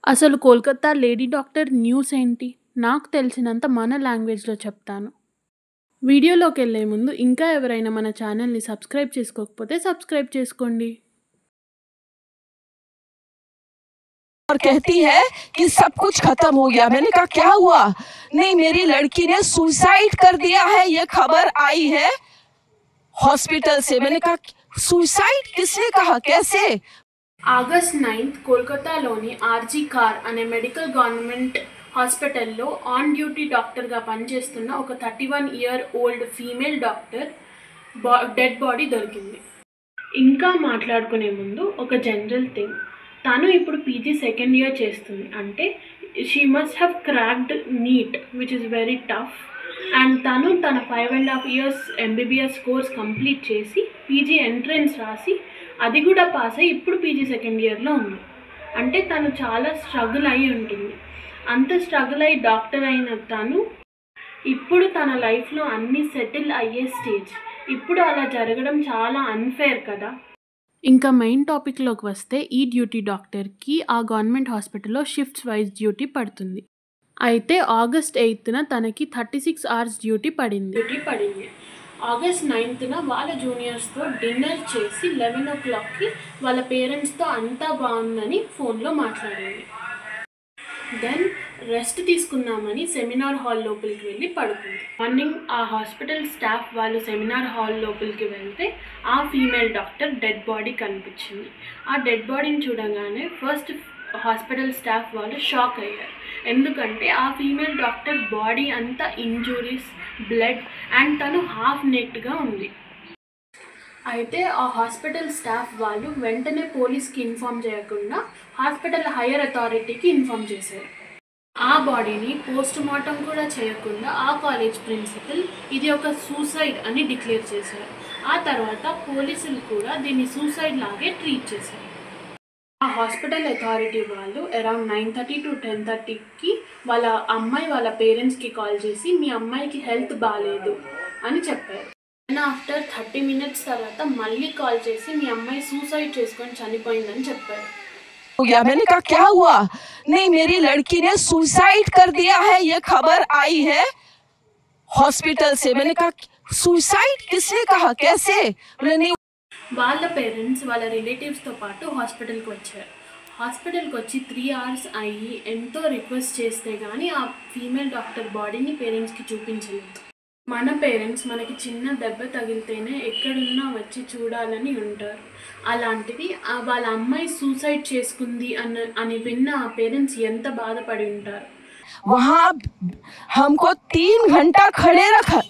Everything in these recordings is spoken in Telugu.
అసలు కోల్కతా లేడీ డాక్టర్ న్యూస్ ఏంటి? నాకు తెలిసినంత మన లాంగ్వేజ్‌లో చెప్తాను. వీడియోలోకెళ్ళే ముందు ఇంకా ఎవరైనా మన ఛానల్‌ని సబ్స్క్రైబ్ చేసుకోకపోతే సబ్స్క్రైబ్ చేసుకోండి. और कहती है कि सब कुछ खत्म हो गया। मैंने कहा क्या हुआ? नहीं, मेरी लड़की ने सुसाइड कर दिया है, ये खबर आई है हॉस्पिटल से। मैंने कहा सुसाइड किसने कहा, कैसे? ఆగస్ట్ 9 కోల్కతాలోని ఆర్జీ కార్ అనే మెడికల్ గవర్నమెంట్ హాస్పిటల్లో ఆన్ డ్యూటీ డాక్టర్గా పనిచేస్తున్న ఒక 31 year old female doctor dead body దొరికింది. ఇంకా మాట్లాడుకునే ముందు ఒక జనరల్ థింగ్, తను ఇప్పుడు పీజీ సెకండ్ ఇయర్ చేస్తుంది. అంటే she must have cracked NEET which is very tough. And తను తన 5.5 ఇయర్స్ ఎంబీబీఎస్ కోర్స్ కంప్లీట్ చేసి పీజీ ఎంట్రన్స్ రాసి అది కూడా పాస్ అయ్యి ఇప్పుడు పీజీ సెకండ్ ఇయర్లో ఉంది. అంటే తను చాలా స్ట్రగుల్ అయి ఉంటుంది. అంత స్ట్రగుల్ అయ్యి డాక్టర్ అయిన తను ఇప్పుడు తన లైఫ్లో అన్నీ సెటిల్ అయ్యే స్టేజ్. ఇప్పుడు అలా జరగడం చాలా అన్ఫేర్ కదా. ఇంకా మెయిన్ టాపిక్లోకి వస్తే ఈ డ్యూటీ డాక్టర్కి ఆ గవర్నమెంట్ హాస్పిటల్లో షిఫ్ట్స్ వైజ్ డ్యూటీ పడుతుంది. అయితే ఆగస్ట్ 8న తనకి 36 అవర్స్ డ్యూటీ పడింది. ఆగస్ట్ 9న వాళ్ళ జూనియర్స్తో డిన్నర్ చేసి 11 o'clockకి వాళ్ళ పేరెంట్స్తో అంతా బాగుందని ఫోన్లో మాట్లాడింది. దెన్ రెస్ట్ తీసుకుందామని సెమినార్ హాల్ లోపలికి వెళ్ళి పడుకుంది. మార్నింగ్ ఆ హాస్పిటల్ స్టాఫ్ వాళ్ళు సెమినార్ హాల్ లోపలికి వెళ్తే ఆ ఫీమేల్ డాక్టర్ డెడ్ బాడీ కనిపించింది. ఆ డెడ్ బాడీని చూడగానే ఫస్ట్ హాస్పిటల్ స్టాఫ్ వాళ్ళు షాక్ అయ్యారు. ఎందుకంటే ఆ ఫీమేల్ డాక్టర్ బాడీ అంతా ఇంజురీస్, బ్లడ్ అండ్ తను హాఫ్ నెక్డ్గా ఉంది. అయితే ఆ హాస్పిటల్ స్టాఫ్ వాళ్ళు వెంటనే పోలీస్కి ఇన్ఫామ్ చేయకుండా హాస్పిటల్ హైయర్ అథారిటీకి ఇన్ఫామ్ చేశారు. ఆ బాడీని పోస్ట్ మార్టం కూడా చేయకుండా ఆ కాలేజ్ ప్రిన్సిపల్ ఇది ఒక సూసైడ్ అని డిక్లేర్ చేశారు. ఆ తర్వాత పోలీసులు కూడా దీన్ని సూసైడ్ లాగే ట్రీట్ చేశారు. ఆ హాస్పిటల్ అథారిటీ వాళ్ళు అరౌండ్ 9:30 to 10:30కి వాళ్ళ అమ్మాయి వాళ్ళ పేరెంట్స్కి కాల్ చేసి మీ అమ్మాయికి హెల్త్ బాగాలేదు అని చెప్పారు. ఆఫ్టర్ 30 minutes తర్వాత మళ్ళీ కాల్ చేసి మీ అమ్మాయి సూసైడ్ చేసుకొని చనిపోయిందని చెప్పారు. हो गया। मैंने कहा क्या हुआ? नहीं, मेरी लड़की ने सुसाइड कर दिया है, ये खबर आई है हॉस्पिटल से। मैंने कहा सुसाइड किसने कहा, कैसे? बोले नहीं। వాళ్ళ పేరెంట్స్ వాళ్ళ రిలేటివ్స్తో పాటు హాస్పిటల్కి వచ్చారు. హాస్పిటల్కి వచ్చి 3 hours అయ్యి ఎంతో రిక్వెస్ట్ చేస్తే కానీ ఆ ఫీమేల్ డాక్టర్ బాడీని పేరెంట్స్కి చూపించలేదు. మన పేరెంట్స్ మనకి చిన్న దెబ్బ తగిలితేనే ఎక్కడున్నా వచ్చి చూడాలని ఉంటారు. అలాంటిది వాళ్ళ అమ్మాయి సూసైడ్ చేసుకుంది అని విన్న ఆ పేరెంట్స్ ఎంత బాధపడి ఉంటారు. वहाँ हमको 3 घंटा खड़े रखा।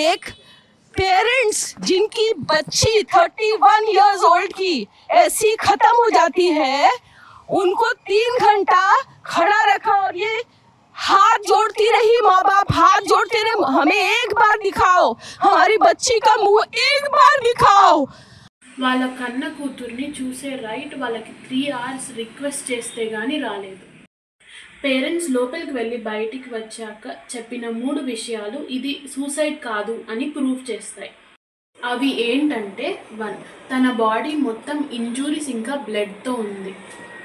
एक पेरेंट्स जिनकी बच्ची 31 years old की ऐसी खत्म हो जाती है, उनको 3 घंटा खड़ा रखा और ये हाथ जोड़ती रही, माँ बाप हाथ जोड़ते रहे, हमें एक बार दिखाओ, हमारी बच्ची का मुंह एक बार दिखाओ. వాళ్ళ కన్న కూతుర్ని చూసే రైట్ వాళ్ళకి 3 hours రిక్వెస్ట్ చేస్తే కానీ రాలేదు. పేరెంట్స్ లోపలికి వెళ్ళి బయటికి వచ్చాక చెప్పిన 3 విషయాలు ఇది సూసైడ్ కాదు అని ప్రూవ్ చేస్తాయి. అవి ఏంటంటే 1 తన బాడీ మొత్తం ఇంజూరీస్ ఇంకా బ్లడ్తో ఉంది.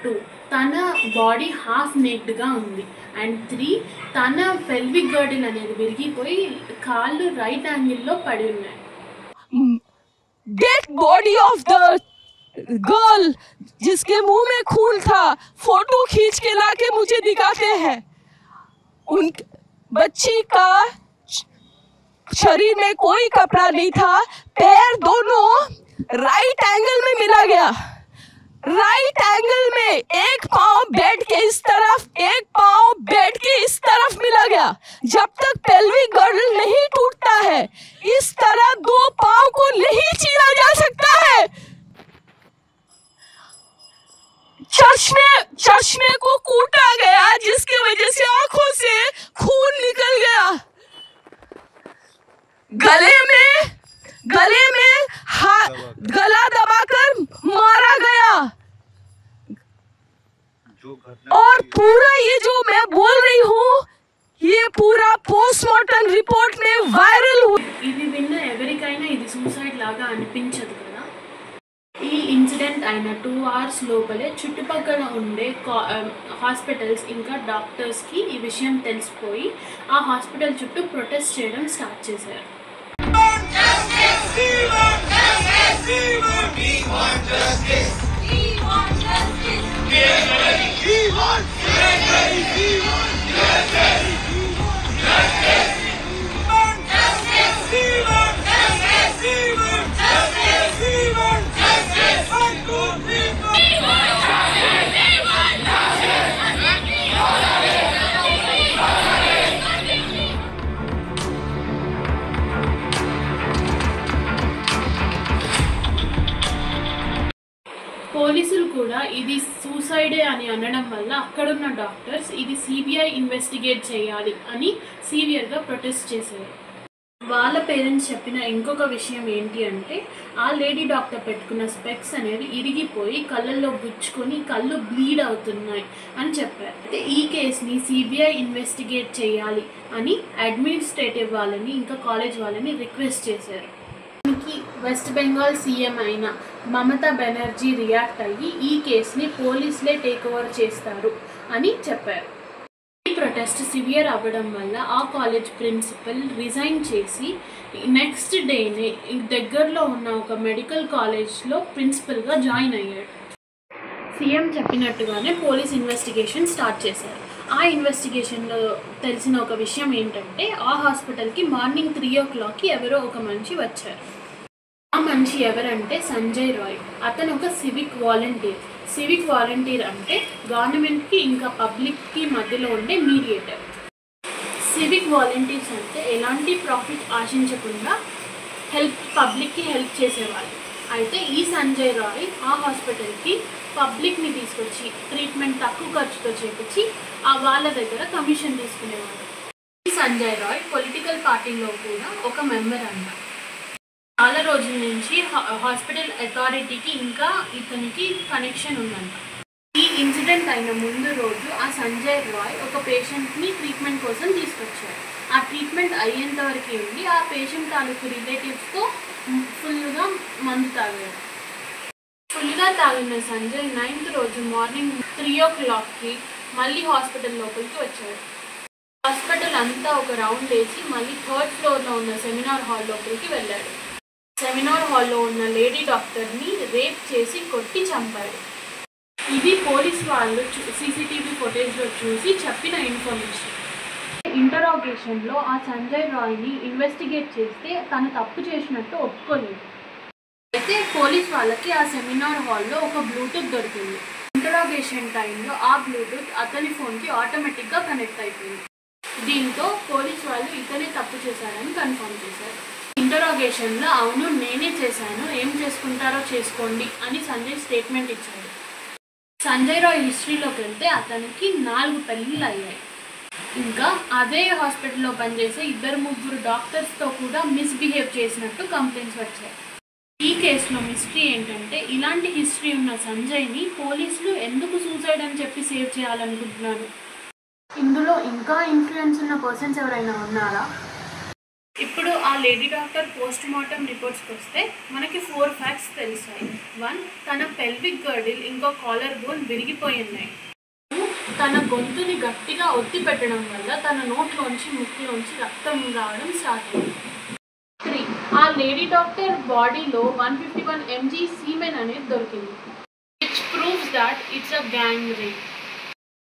2 తన బాడీ హాఫ్ నేక్డ్గా ఉంది. అండ్ 3 తన పెల్విక్ గర్డిల్ అనేది విరిగిపోయి కాళ్ళు రైట్ యాంగిల్లో పడి ఉన్నాయి. Dead body of the girl जिसके मुंह में खून था, फोटो खींच के लाके मुझे दिखाते हैं. उन बच्ची का शरीर में कोई कपड़ा नहीं था, पैर दोनों राइट एंगल में मिला गया. राइट एंगल में एक पांव बेड के इस तरफ, एक पांव बेड के इस तरफ मिला गया. जब तक पेल्विक गर्डल नहीं टूटता है, इस तरह 2 पांव को नहीं चीरा जा सकता है. चश्मे को कूटा गया, जिसकी वजह से आंखों से खून निकल गया. गले में गला दबाकर मारा गया. और पूरा ये जो मैं बोल रही हूँ, ये पूरा पोस्टमार्टम रिपोर्ट में वायरल हुआ. ఇది విన్న ఎవరికైనా ఇది సూసైడ్ లాగా అనిపించదు కదా. ఈ ఇన్సిడెంట్ అయిన 2 hours లోపలే చుట్టుపక్కల ఉండే హాస్పిటల్స్ ఇంకా డాక్టర్స్కి ఈ విషయం తెలిసిపోయి ఆ హాస్పిటల్ చుట్టూ ప్రొటెస్ట్ చేయడం స్టార్ట్ చేశారు. పోలీసులు కూడా ఇది సూసైడే అని అనడం వల్ల అక్కడున్న డాక్టర్స్ ఇది సిబిఐ ఇన్వెస్టిగేట్ చేయాలి అని సివియర్గా ప్రొటెస్ట్ చేశారు. వాళ్ళ పేరెంట్స్ చెప్పిన ఇంకొక విషయం ఏంటి అంటే ఆ లేడీ డాక్టర్ పెట్టుకున్న స్పెక్స్ అనేవి ఇరిగిపోయి కళ్ళల్లో గుచ్చుకొని కళ్ళు బ్లీడ్ అవుతున్నాయి అని చెప్పారు. అయితే ఈ కేసుని సిబిఐ ఇన్వెస్టిగేట్ చేయాలి అని అడ్మినిస్ట్రేటివ్ వాళ్ళని ఇంకా కాలేజ్ వాళ్ళని రిక్వెస్ట్ చేశారు. దీనికి వెస్ట్ బెంగాల్ సీఎం అయిన మమతా బెనర్జీ రియాక్ట్ అయ్యి ఈ కేసుని పోలీసులే టేక్ ఓవర్ చేస్తారు అని చెప్పారు. ఈ ప్రొటెస్ట్ సివియర్ అవ్వడం వల్ల ఆ కాలేజ్ ప్రిన్సిపల్ రిజైన్ చేసి నెక్స్ట్ డేనే దగ్గరలో ఉన్న ఒక మెడికల్ కాలేజ్లో ప్రిన్సిపల్గా జాయిన్ అయ్యాడు. సీఎం చెప్పినట్టుగానే పోలీస్ ఇన్వెస్టిగేషన్ స్టార్ట్ చేశారు. ఆ ఇన్వెస్టిగేషన్లో తెలిసిన ఒక విషయం ఏంటంటే ఆ హాస్పిటల్కి మార్నింగ్ 3 o'clockకి ఎవరో ఒక మనిషి వచ్చారు. ఆ మనిషి ఎవరంటే సంజయ్ రాయ్. అతను ఒక సివిక్ వాలంటీర్. సివిక్ వాలంటీర్ అంటే గవర్నమెంట్కి ఇంకా పబ్లిక్కి మధ్యలో ఉండే మీడియేటర్. సివిక్ వాలంటీర్స్ అంటే ఎలాంటి ప్రాఫిట్ ఆశించకుండా పబ్లిక్కి హెల్ప్ చేసేవాళ్ళు. అయితే ఈ సంజయ్ రాయ్ ఆ హాస్పిటల్కి పబ్లిక్ని తీసుకొచ్చి ట్రీట్మెంట్ తక్కువ ఖర్చుతో చేపించి వాళ్ళ దగ్గర కమిషన్ తీసుకునేవాడు. ఈ సంజయ్ రాయ్ పొలిటికల్ పార్టీలో కూడా ఒక మెంబర్ అన్న. చాలా రోజుల నుంచి హాస్పిటల్ అథారిటీకి ఇంకా ఇతనికి కనెక్షన్ ఉందంట. ఈ ఇన్సిడెంట్ అయిన ముందు రోజు ఆ సంజయ్ రాయ్ ఒక పేషెంట్ని ట్రీట్మెంట్ కోసం తీసుకొచ్చారు. ఆ ట్రీట్మెంట్ అయ్యేంత వరకు ఉండి ఆ పేషెంట్ తాలూకు రిలేటివ్స్తో ఫుల్గా మందు తాగారు. ఫుల్గా తాగిన సంజయ్ 9th రోజు మార్నింగ్ 3 o'clockకి మళ్ళీ హాస్పిటల్ లోపలికి వచ్చాడు. హాస్పిటల్ అంతా ఒక రౌండ్ వేసి మళ్ళీ 3rd floorలో ఉన్న సెమినార్ హాల్ లోపలికి వెళ్ళాడు. సెమినార్ హాల్లో ఉన్న లేడీ డాక్టర్ని రేప్ చేసి కొట్టి చంపాడు. ఇది పోలీస్ వాళ్ళు సీసీటీవీ ఫుటేజ్లో చూసి చెప్పిన ఇన్ఫర్మేషన్. ఇంటరాగేషన్లో ఆ సంజయ్ రాయ్ని ఇన్వెస్టిగేట్ చేస్తే తను తప్పు చేసినట్టు ఒప్పుకోలేదు. అయితే పోలీస్ వాళ్ళకి ఆ సెమినార్ హాల్లో ఒక బ్లూటూత్ దొరికింది. ఇంటరాగేషన్ టైంలో ఆ బ్లూటూత్ అతని ఫోన్కి ఆటోమేటిక్గా కనెక్ట్ అయిపోయింది. దీంతో పోలీస్ వాళ్ళు ఇతనే తప్పు చేశారని కన్ఫర్మ్ చేశారు. ఇంటరాగేషన్లో అవును నేనే చేశాను, ఏం చేసుకుంటారో చేసుకోండి అని సంజయ్ స్టేట్మెంట్ ఇచ్చాడు. సంజయ్ రాయ్ హిస్టరీలోకి వెళ్తే అతనికి 4 పెళ్ళిళ్ళు అయ్యాయి. ఇంకా అదే హాస్పిటల్లో పనిచేసే 2-3 డాక్టర్స్తో కూడా మిస్బిహేవ్ చేసినట్టు కంప్లైంట్స్ వచ్చాయి. ఈ కేసులో మిస్టరీ ఏంటంటే ఇలాంటి హిస్టరీ ఉన్న సంజయ్ని పోలీసులు ఎందుకు సూసైడ్ అని చెప్పి సేవ్ చేయాలనుకుంటున్నారు? ఇందులో ఇంకా ఇన్ఫ్లుయెన్స్ ఉన్న పర్సన్స్ ఎవరైనా ఉన్నారా? ఇప్పుడు ఆ లేడీ డాక్టర్ పోస్ట్ మార్టం రిపోర్ట్స్కి వస్తే మనకి 4 facts తెలుస్తాయి. 1, తన పెల్విక్ గర్డిల్ ఇంకో కాలర్ బోన్ విరిగిపోయి ఉన్నాయి. 2, తన గొంతుని గట్టిగా ఒత్తి పెట్టడం వల్ల తన నోట్లోంచి ముక్కులోంచి రక్తం రావడం స్టార్ట్ అయింది. 3, ఆ లేడీ డాక్టర్ బాడీలో 151 mg సీమెన్ అనేది దొరికింది, which proves that it's a gang rape.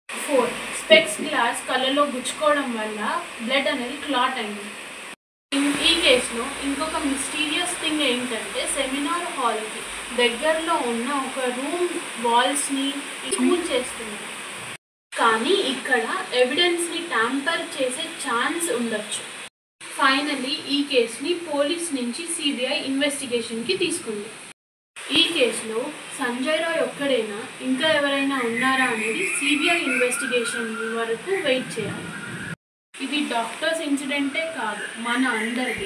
4, specs glass కళ్ళలో గుచ్చుకోవడం వల్ల బ్లడ్ అనేది క్లాట్ అయింది. ఈ కేసులో ఇంకొక మిస్టీరియస్ థింగ్ ఏంటంటే సెమినార్ హాల్కి దగ్గరలో ఉన్న ఒక రూమ్ వాల్స్ని కూల్ చేస్తుంది. కానీ ఇక్కడ ఎవిడెన్స్ని ట్యాంపర్ చేసే ఛాన్స్ ఉండొచ్చు. ఫైనల్లీ ఈ కేసుని పోలీస్ నుంచి సిబిఐ ఇన్వెస్టిగేషన్కి తీసుకుంది. ఈ కేసులో సంజయ్ రాయ్ ఒక్కడైనా ఇంకా ఎవరైనా ఉన్నారా అనేది సిబిఐ ఇన్వెస్టిగేషన్ వరకు వెయిట్ చేయాలి. ఇది డాక్టర్స్ ఇన్సిడెంటే కాదు, మన అందరిది.